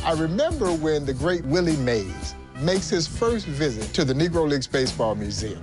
I remember when the great Willie Mays makes his first visit to the Negro Leagues Baseball Museum.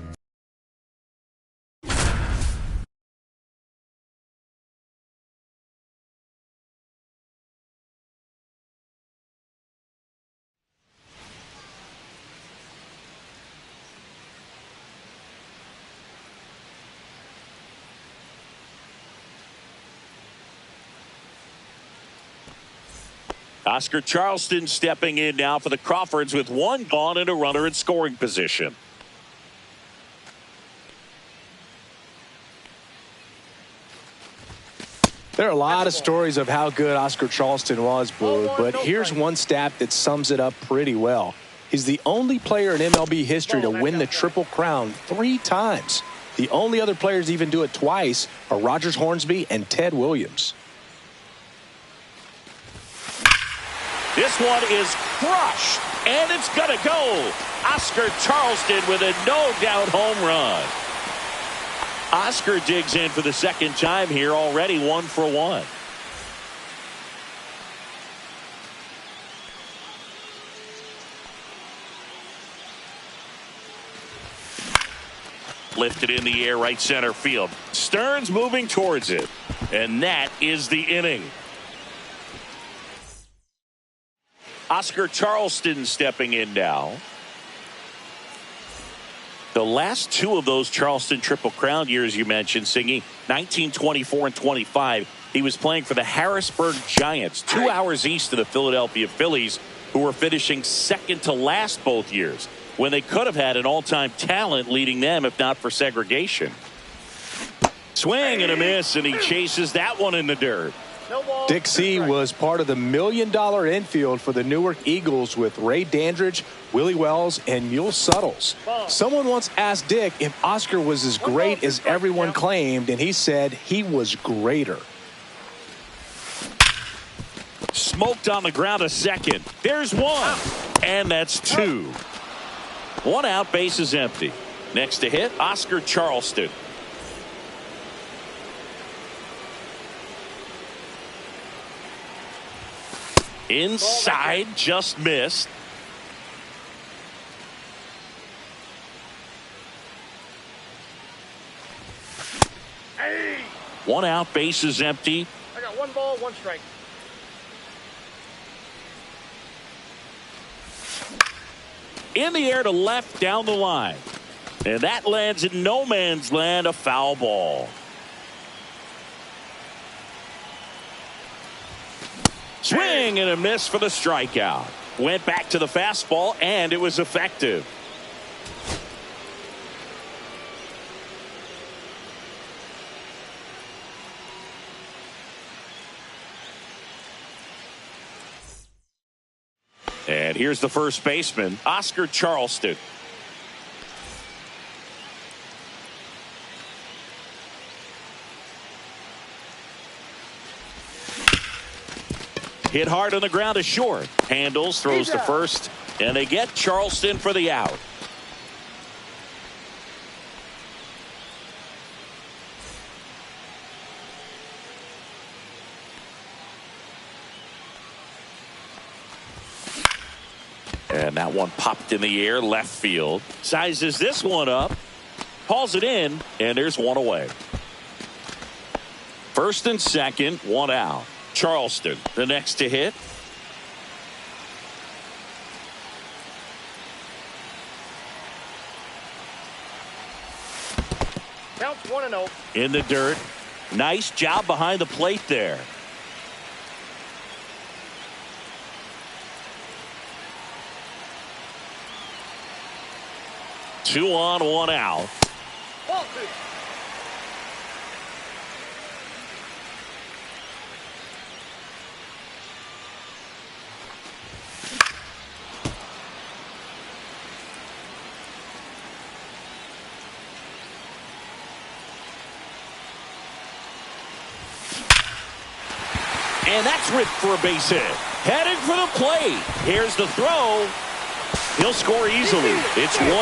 Oscar Charleston stepping in now for the Crawfords with one gone and a runner in scoring position. There are a lot of stories of how good Oscar Charleston was, Blue, but here's one stat that sums it up pretty well. He's the only player in MLB history to win the Triple Crown 3 times. The only other players to even do it twice are Rogers Hornsby and Ted Williams. This one is crushed, and it's going to go. Oscar Charleston with a no-doubt home run. Oscar digs in for the second time here, already 1 for 1. Lifted in the air, right center field. Stearns moving towards it, and that is the inning. Oscar Charleston stepping in now. The last 2 of those Charleston Triple Crown years you mentioned, Singy, 1924 and 25, he was playing for the Harrisburg Giants, 2 hours east of the Philadelphia Phillies, who were finishing second to last both years, when they could have had an all-time talent leading them if not for segregation. Swing and a miss, and he chases that one in the dirt. Dixie was part of the $1 million infield for the Newark Eagles with Ray Dandridge, Willie Wells, and Mule Suttles. Someone once asked Dick if Oscar was as great as everyone claimed, and he said he was greater. Smoked on the ground a second. There's one, and that's 2. 1 out, base is empty. Next to hit, Oscar Charleston. Inside, just missed. Hey. 1 out, base is empty. I got 1 ball, 1 strike. In the air to left, down the line. And that lands in no man's land, a foul ball. Swing and a miss for the strikeout. Went back to the fastball, and it was effective. And here's the first baseman, Oscar Charleston. Hit hard on the ground to short. Handles, throws to first, and they get Charleston for the out. And that one popped in the air, left field. Sizes this one up, hauls it in, and there's 1 away. First and second, 1 out. Charleston, the next to hit. Counts 1-0. In the dirt. Nice job behind the plate there. Two on, 1 out. Ball 2. And that's ripped for a base hit. Heading for the plate. Here's the throw. He'll score easily. It's 1-1.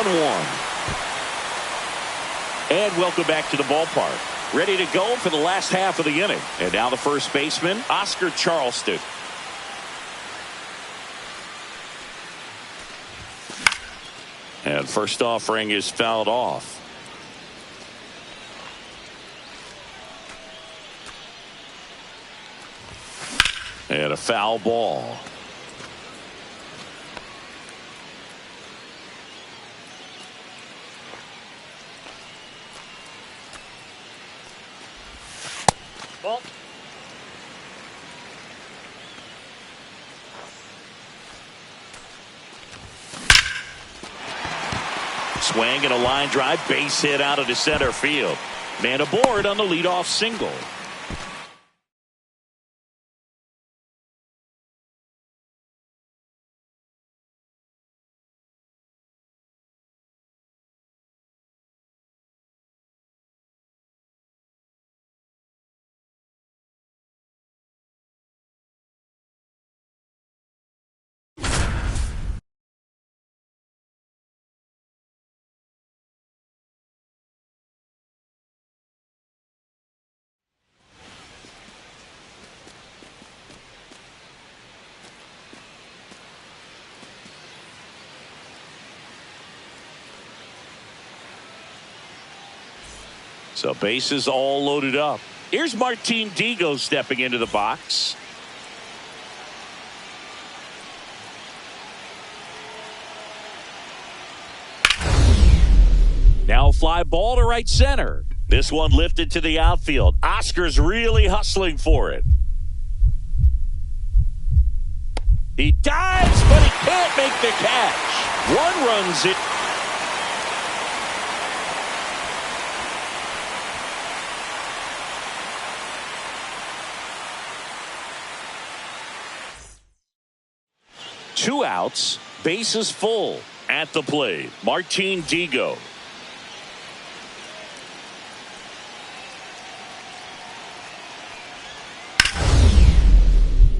And welcome back to the ballpark. Ready to go for the last half of the inning. And now the first baseman, Oscar Charleston. And first offering is fouled off. And a foul ball. Ball. Swing and a line drive, base hit out of the center field. Man aboard on the leadoff single. So bases all loaded up. Here's Martin Digo stepping into the box. Now fly ball to right center. This one lifted to the outfield. Oscar's really hustling for it. He dives, but he can't make the catch. One run's it. Two outs, bases full. At the plate, Martin Digo.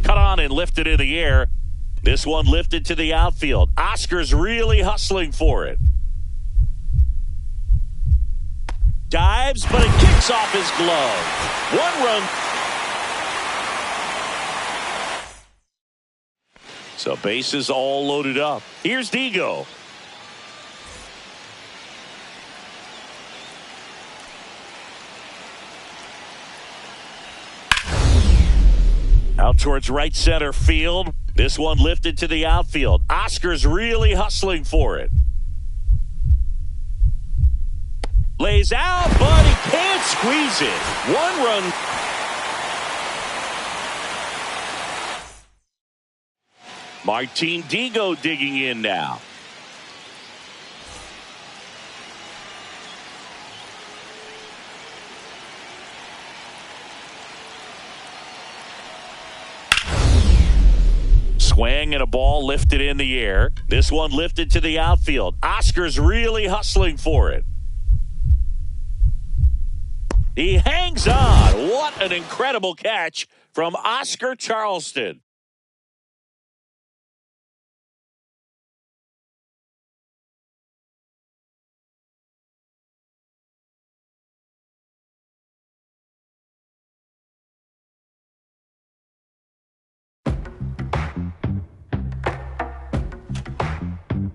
Cut on and lifted in the air. This one lifted to the outfield. Oscar's really hustling for it. Dives, but it kicks off his glove. One run. So bases all loaded up. Here's Digo. Out towards right center field. This one lifted to the outfield. Oscar's really hustling for it. Lays out, but he can't squeeze it. One run. Martin Digo digging in now. Swing and a ball lifted in the air. This one lifted to the outfield. Oscar's really hustling for it. He hangs on. What an incredible catch from Oscar Charleston.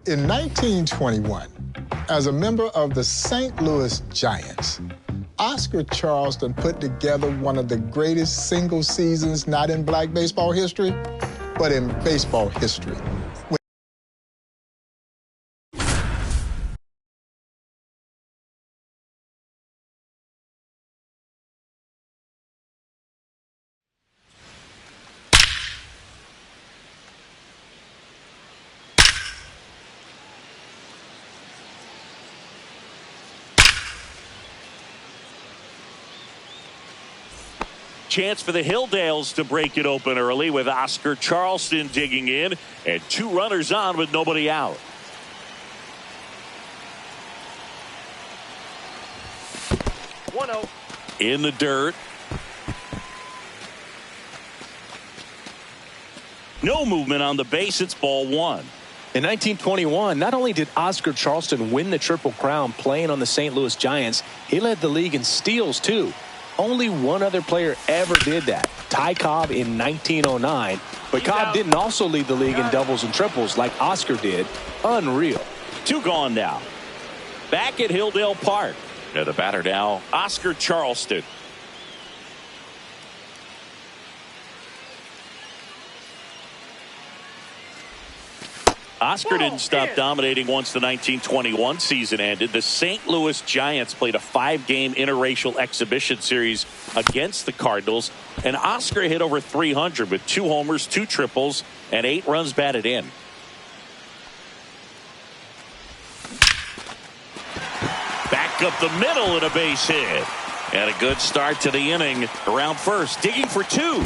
In 1921, as a member of the St. Louis Giants, Oscar Charleston put together one of the greatest single seasons not in black baseball history, but in baseball history. Chance for the Hilldales to break it open early with Oscar Charleston digging in and two runners on with nobody out. In the dirt. No movement on the base. It's ball one. In 1921, not only did Oscar Charleston win the Triple Crown playing on the St. Louis Giants, he led the league in steals too. Only one other player ever did that, Ty Cobb in 1909. But Cobb didn't also lead the league in doubles and triples like Oscar did. Unreal. 2 gone now. Back at Hilldale Park. The batter now, Oscar Charleston. Oscar didn't stop dominating once the 1921 season ended. The St. Louis Giants played a 5-game interracial exhibition series against the Cardinals, and Oscar hit over 300 with 2 homers, 2 triples, and 8 runs batted in. Back up the middle and a base hit. And a good start to the inning around first. Digging for 2.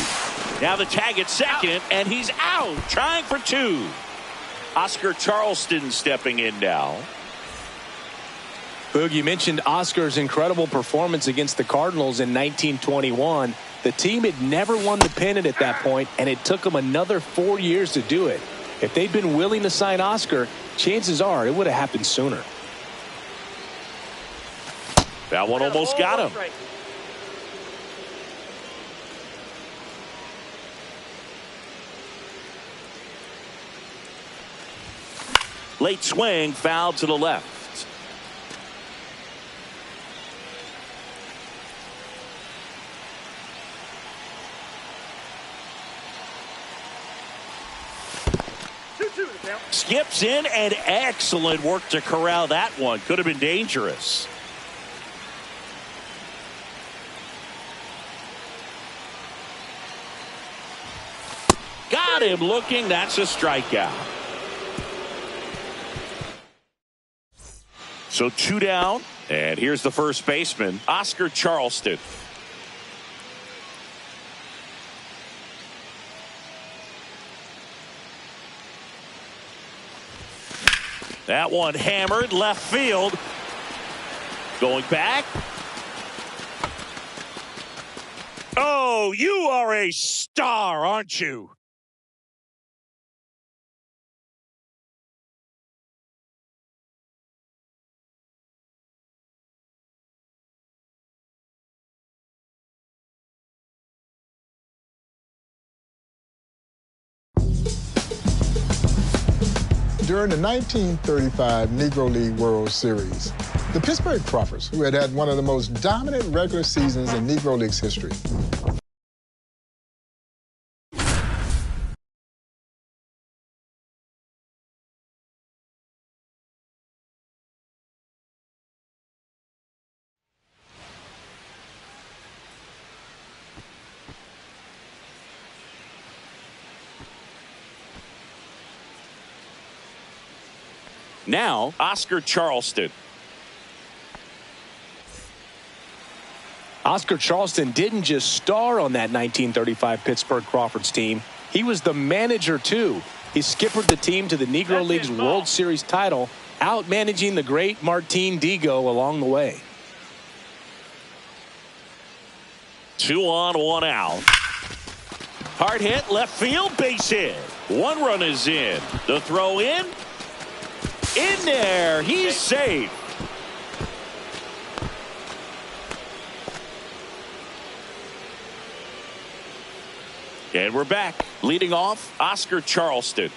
Now the tag at second, and he's out trying for 2. Oscar Charleston stepping in now. Boog, you mentioned Oscar's incredible performance against the Cardinals in 1921. The team had never won the pennant at that point, and it took them another 4 years to do it. If they'd been willing to sign Oscar, chances are it would have happened sooner. That one almost got him. Late swing, foul to the left. Skips in, and excellent work to corral that one. Could have been dangerous. Got him looking. That's a strikeout. So 2 down, and here's the first baseman, Oscar Charleston. That one hammered left field. Going back. Oh, you are a star, aren't you? During the 1935 Negro League World Series, the Pittsburgh Crawfords, who had had one of the most dominant regular seasons in Negro League's history, Now, Oscar Charleston. Oscar Charleston didn't just star on that 1935 Pittsburgh Crawfords team. He was the manager, too. He skippered the team to the Negro League's World Series title, out-managing the great Martin Digo along the way. 2 on, 1 out. Hard hit, left field, base hit. 1 run is in. The throw in there. He's safe. And we're back. Leading off, Oscar Charleston.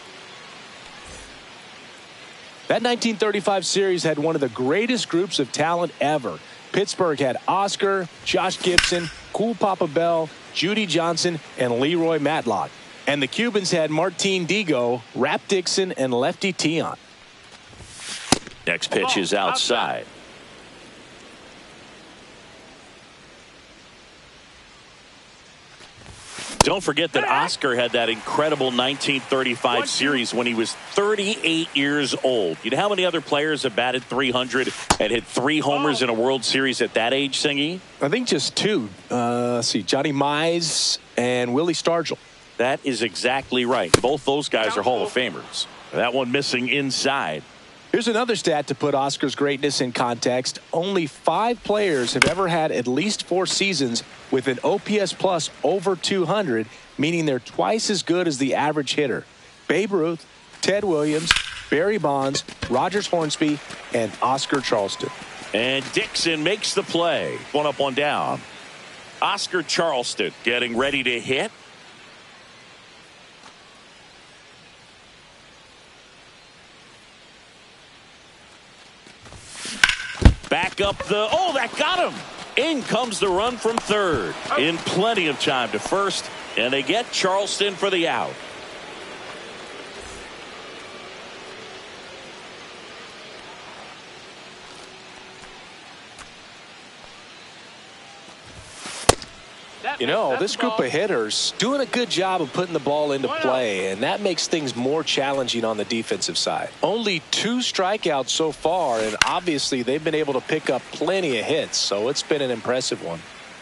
That 1935 series had one of the greatest groups of talent ever. Pittsburgh had Oscar, Josh Gibson, Cool Papa Bell, Judy Johnson, and Leroy Matlock. And the Cubans had Martin Digo, Rap Dixon, and Lefty Tion. Next pitch is outside. Don't forget that Oscar had that incredible 1935 series when he was 38 years old. You know how many other players have batted 300 and hit 3 homers in a World Series at that age, Singy? I think just 2. Let's see, Johnny Mize and Willie Stargell. That is exactly right. Both those guys are Hall of Famers. That one missing inside. Here's another stat to put Oscar's greatness in context. Only 5 players have ever had at least 4 seasons with an OPS plus over 200, meaning they're twice as good as the average hitter. Babe Ruth, Ted Williams, Barry Bonds, Rogers Hornsby, and Oscar Charleston. And Dixon makes the play. 1 up, 1 down. Oscar Charleston getting ready to hit. Back up the, oh, that got him. In comes the run from third. In plenty of time to first, and they get Charleston for the out. You know, this group of hitters doing a good job of putting the ball into play, and that makes things more challenging on the defensive side. Only 2 strikeouts so far, and obviously they've been able to pick up plenty of hits, so it's been an impressive one.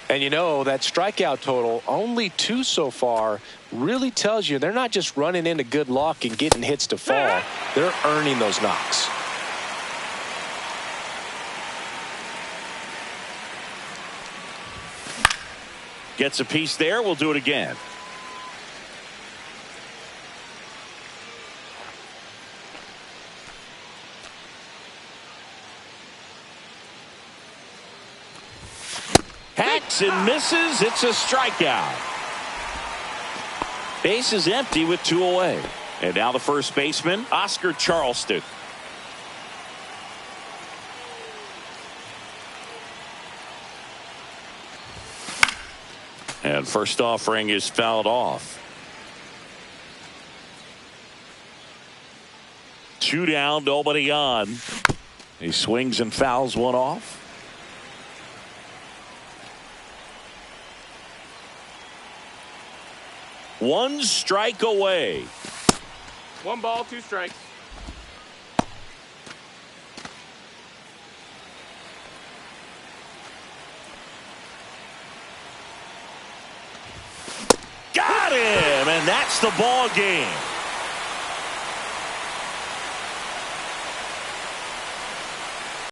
And you know, that strikeout total, only 2 so far, really tells you they're not just running into good luck and getting hits to fall. They're earning those knocks. Gets a piece there. We'll do it again. Hacks and misses. It's a strikeout. Base is empty with 2 away. And now the first baseman, Oscar Charleston. And first offering is fouled off. 2 down, nobody on. He swings and fouls one off. One strike away. 1 ball, 2 strikes. Got him, and that's the ball game.